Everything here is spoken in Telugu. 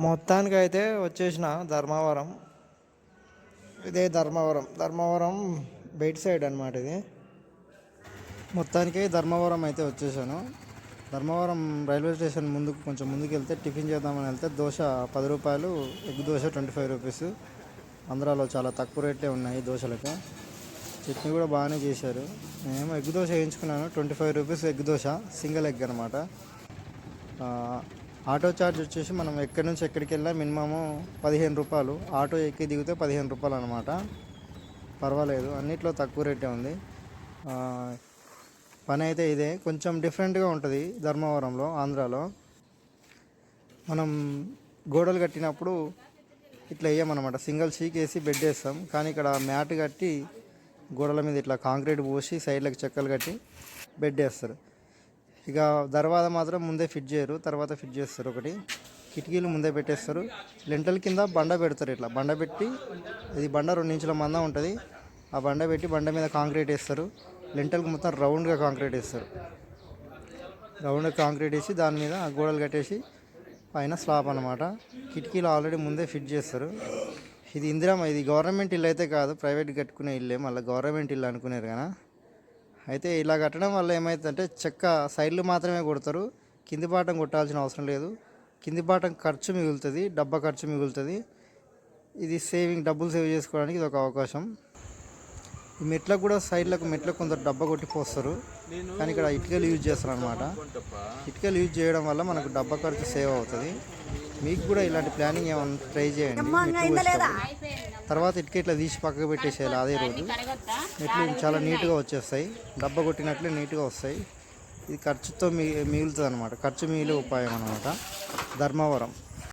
మొత్తానికైతే వచ్చేసిన ధర్మవరం. ఇదే ధర్మవరం బయట సైడ్ అనమాట ఇది. మొత్తానికి ధర్మవరం అయితే వచ్చేసాను. ధర్మవరం రైల్వే స్టేషన్ ముందుకు కొంచెం ముందుకు వెళ్తే టిఫిన్ చేద్దామని వెళ్తే దోశ 10 రూపాయలు, ఎగ్ దోశ 25 రూపీస్. ఆంధ్రాలో చాలా తక్కువ రేట్లే ఉన్నాయి దోశలకు. చట్నీ కూడా బాగానే చేశారు. నేను ఎగ్ దోశ వేయించుకున్నాను. 25 rupees egg dosa, single egg అనమాట. ఆటో ఛార్జ్ వచ్చేసి మనం ఎక్కడి నుంచి ఎక్కడికి వెళ్ళినా మినిమము 15 రూపాయలు. ఆటో ఎక్కి దిగితే 15 రూపాయలు అనమాట. పర్వాలేదు, అన్నిట్లో తక్కువ రేటే ఉంది. పని అయితే ఇదే, కొంచెం డిఫరెంట్గా ఉంటుంది ధర్మవరంలో. ఆంధ్రాలో మనం గోడలు కట్టినప్పుడు ఇట్లా వేయమన్నమాట, సింగిల్ షీక్ వేసి బెడ్ వేస్తాం. కానీ ఇక్కడ మ్యాట్ కట్టి గోడల మీద ఇట్లా కాంక్రీట్ పోసి సైడ్లకు చెక్కలు కట్టి బెడ్ వేస్తారు. ఇక దర్వాజా మాత్రం ముందే ఫిట్ చేయరు, తర్వాత ఫిట్ చేస్తారు. ఒకటి కిటికీలు ముందే పెట్టేస్తారు. లెంటల్ కింద బండ పెడతారు. ఇట్లా బండ పెట్టి, ఇది బండ 2 ఇంచుల మందం ఉంటుంది. ఆ బండ పెట్టి బండ మీద కాంక్రీట్ వేస్తారు. లెంటల్కి మొత్తం రౌండ్గా కాంక్రీట్ వేస్తారు. రౌండ్గా కాంక్రీట్ వేసి దాని మీద గోడలు కట్టేసి పైన స్లాబ్ అనమాట. కిటికీలు ఆల్రెడీ ముందే ఫిట్ చేస్తారు. ఇది ఇది గవర్నమెంట్ ఇల్లు అయితే కాదు, ప్రైవేట్ కట్టుకునే ఇల్లే. మళ్ళీ గవర్నమెంట్ ఇల్లు అనుకునేరు కదా. అయితే ఇలా కట్టడం వల్ల ఏమవుతుందంటే చెక్క సైడ్లు మాత్రమే కొడతారు, కింది బాటం కొట్టాల్సిన అవసరం లేదు. కింది బాటం ఖర్చు మిగులుతుంది, డబ్బా ఖర్చు మిగులుతుంది. ఇది డబ్బులు సేవ్ చేసుకోవడానికి ఇది ఒక అవకాశం. ఈ మెట్లకు కూడా సైడ్లకు మెట్లకు కొందరు డబ్బా కొట్టి పోస్తారు, కానీ ఇక్కడ ఇటుకలు యూజ్ చేస్తారు అనమాట. ఇటుకలు యూజ్ చేయడం వల్ల మనకు డబ్బా ఖర్చు సేవ్ అవుతుంది. మీకు కూడా ఇలాంటి ప్లానింగ్ ఏమైనా ట్రై చేయండి. తర్వాత ఇటుక ఇట్లా తీసి పక్కకు పెట్టేసేయాలి అదే రోజు. మెట్లు చాలా నీట్గా వచ్చేస్తాయి, డబ్బా కొట్టినట్లే నీట్గా వస్తాయి. ఇది ఖర్చుతో మిగులుతుంది అనమాట, ఖర్చు మిగిలే ఉపాయం అనమాట ధర్మవరం.